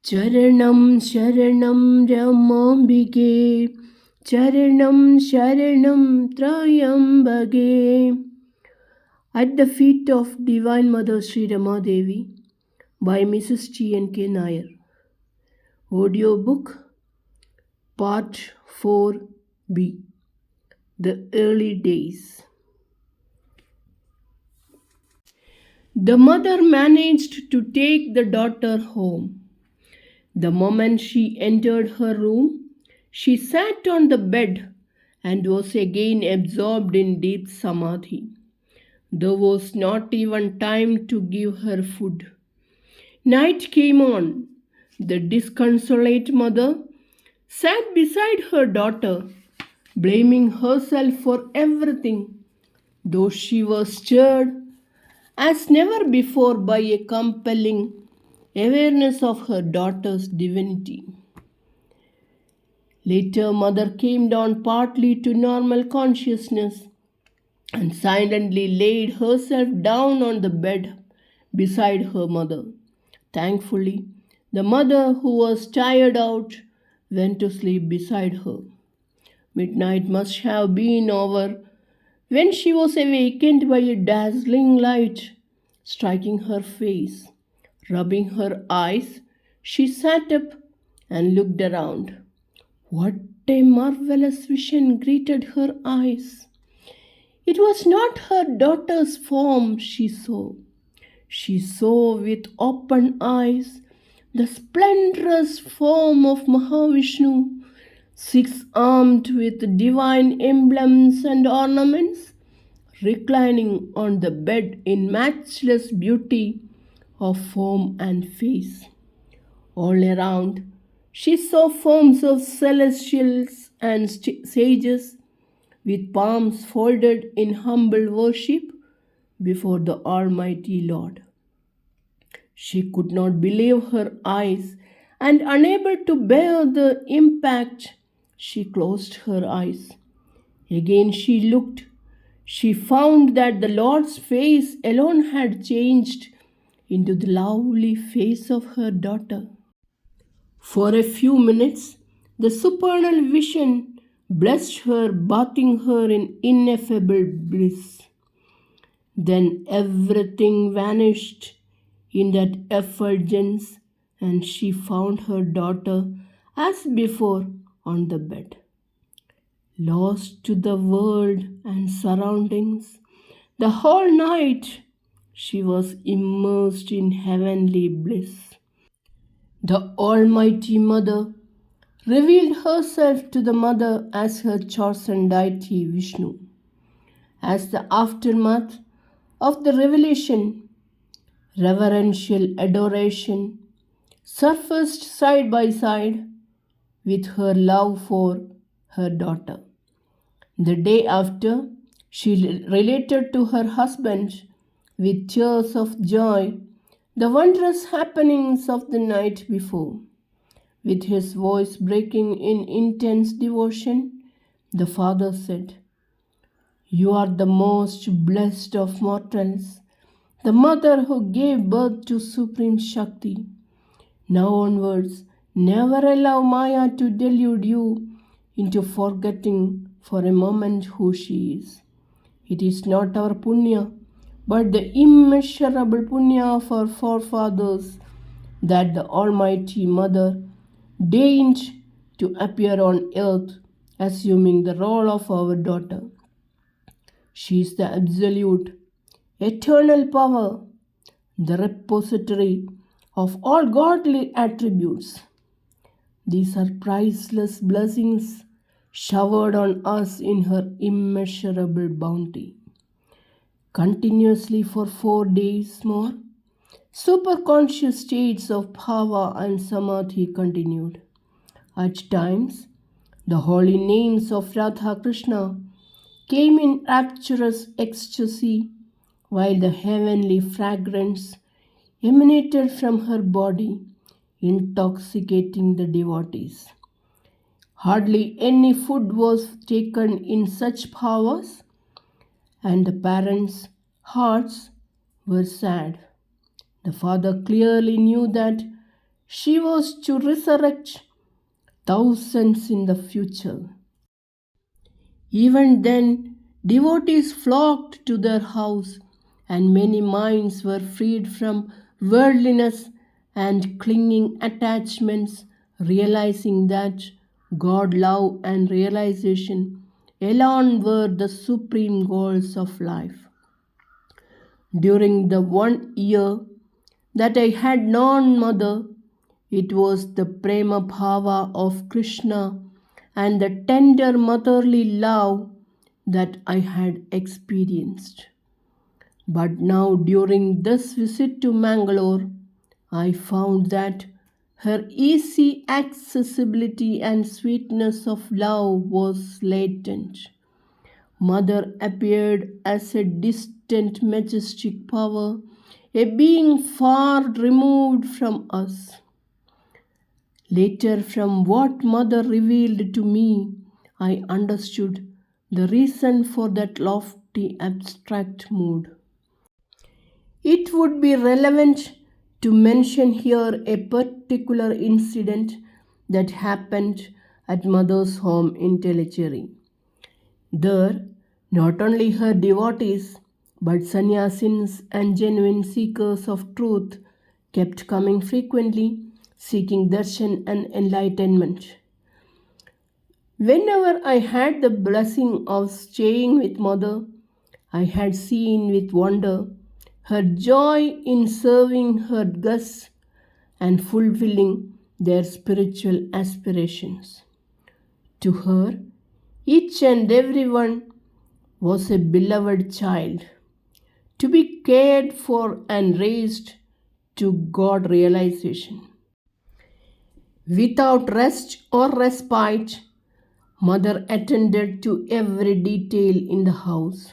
Charanam Sharanam Ramambike Charanam Sharanam Trayambage. At the feet of Divine Mother Sree Rama Devi by Mrs. T.N.K.Nair. Audiobook Part 4b. The Early Days. The mother managed to take the daughter home. The moment she entered her room, she sat on the bed and was again absorbed in deep samadhi. There was not even time to give her food. Night came on. The disconsolate mother sat beside her daughter, blaming herself for everything, though she was stirred as never before by a compelling awareness of her daughter's divinity. Later, mother came down partly to normal consciousness and silently laid herself down on the bed beside her mother. Thankfully, the mother, who was tired out, went to sleep beside her. Midnight must have been over when she was awakened by a dazzling light striking her face. Rubbing her eyes, she sat up and looked around. What a marvelous vision greeted her eyes! It was not her daughter's form she saw. She saw with open eyes the splendorous form of Mahavishnu, six-armed with divine emblems and ornaments, reclining on the bed in matchless beauty of form and face. All around, she saw forms of celestials and sages with palms folded in humble worship before the Almighty Lord. She could not believe her eyes, and unable to bear the impact, she closed her eyes. Again she looked. She found that the Lord's face alone had changed into the lovely face of her daughter. For a few minutes, the supernal vision blessed her, bathing her in ineffable bliss. Then everything vanished in that effulgence, and she found her daughter as before on the bed. Lost to the world and surroundings, the whole night she was immersed in heavenly bliss. The Almighty Mother revealed herself to the mother as her chosen deity Vishnu. As the aftermath of the revelation, reverential adoration surfaced side by side with her love for her daughter. The day after, she related to her husband with tears of joy the wondrous happenings of the night before. With his voice breaking in intense devotion, the father said, "You are the most blessed of mortals, the mother who gave birth to Supreme Shakti. Now onwards, never allow Maya to delude you into forgetting for a moment who she is. It is not our punya, but the immeasurable punya of our forefathers that the Almighty Mother deigned to appear on earth, assuming the role of our daughter. She is the absolute, eternal power, the repository of all godly attributes. These are priceless blessings showered on us in her immeasurable bounty." Continuously for 4 days more, superconscious states of bhava and samadhi continued. At times, the holy names of Radha Krishna came in rapturous ecstasy, while the heavenly fragrance emanated from her body, intoxicating the devotees. Hardly any food was taken in such bhavas, and the parents' hearts were sad. The father clearly knew that she was to resurrect thousands in the future. Even then, devotees flocked to their house, and many minds were freed from worldliness and clinging attachments, realizing that God love and realization alone were the supreme goals of life. During the 1 year that I had known Mother, it was the prema bhava of Krishna and the tender motherly love that I had experienced. But now, during this visit to Mangalore, I found that her easy accessibility and sweetness of love was latent. Mother appeared as a distant, majestic power, a being far removed from us. Later, from what Mother revealed to me, I understood the reason for that lofty, abstract mood. It would be relevant to mention here a particular incident that happened at Mother's home in Telecheri. There, not only her devotees, but sannyasins and genuine seekers of truth kept coming frequently, seeking darshan and enlightenment. Whenever I had the blessing of staying with Mother, I had seen with wonder her joy in serving her guests and fulfilling their spiritual aspirations. To her, each and every one was a beloved child, to be cared for and raised to God realization. Without rest or respite, Mother attended to every detail in the house.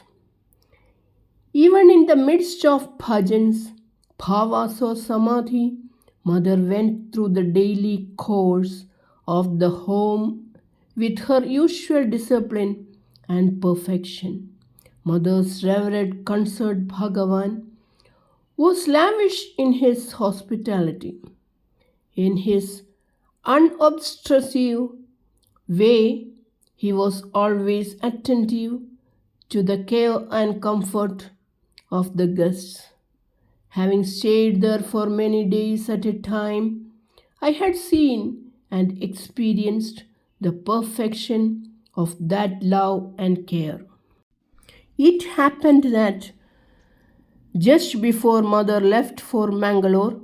Even in the midst of bhajans, bhavas or samadhi, Mother went through the daily course of the home with her usual discipline and perfection. Mother's revered consort Bhagavan was lavish in his hospitality. In his unobtrusive way, he was always attentive to the care and comfort of the guests. Having stayed there for many days at a time, I had seen and experienced the perfection of that love and care. It happened that just before Mother left for Mangalore,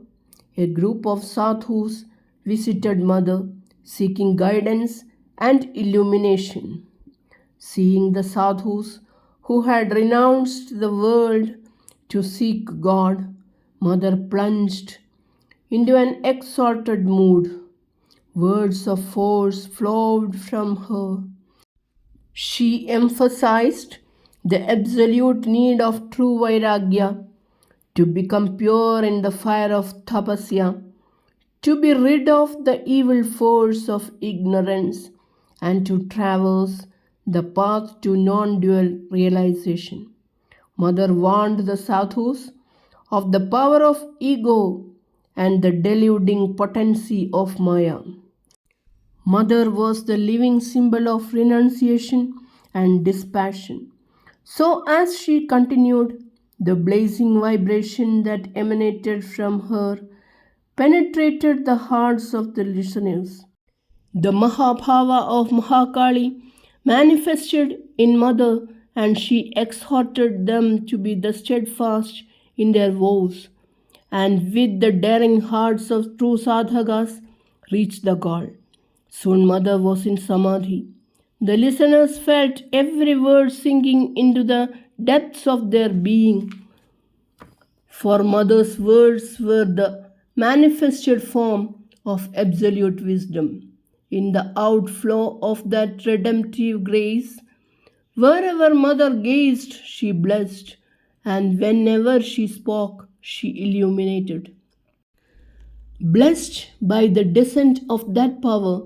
a group of sadhus visited Mother seeking guidance and illumination. Seeing the sadhus who had renounced the world to seek God, Mother plunged into an exalted mood. Words of force flowed from her. She emphasized the absolute need of true vairagya, to become pure in the fire of tapasya, to be rid of the evil force of ignorance, and to traverse the path to non-dual realization. Mother warned the sadhus of the power of ego and the deluding potency of Maya. Mother was the living symbol of renunciation and dispassion. So, as she continued, the blazing vibration that emanated from her penetrated the hearts of the listeners. The Mahabhava of Mahakali manifested in Mother, and she exhorted them to be the steadfast in their vows, and with the daring hearts of true sadhakas reach the goal. Soon Mother was in Samadhi. The listeners felt every word sinking into the depths of their being. For Mother's words were the manifested form of absolute wisdom. In the outflow of that redemptive grace, wherever Mother gazed, she blessed, and whenever she spoke, she illuminated. Blessed by the descent of that power,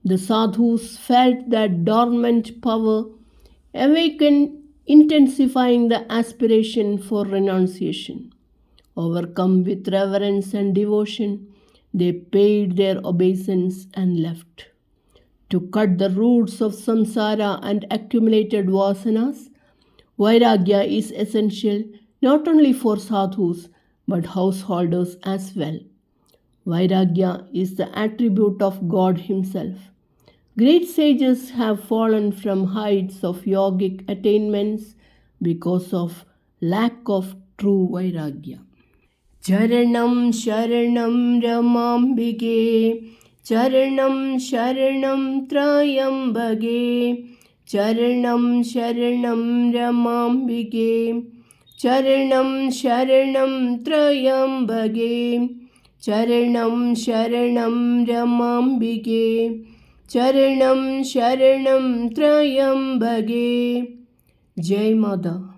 the sadhus felt that dormant power awaken, intensifying the aspiration for renunciation. Overcome with reverence and devotion, they paid their obeisance and left. To cut the roots of samsara and accumulated vasanas, Vairagya is essential not only for sadhus but householders as well. Vairagya is the attribute of God Himself. Great sages have fallen from heights of yogic attainments because of lack of true Vairagya. Charanam Sharanam Ramambige, Charanam Sharanam Trayambage, Charanam Sharanam Ramambige, Charanam Sharanam Trayambage, Charanam Sharanam Ramambige, Charanam Sharanam Trayambage. Jai Mother.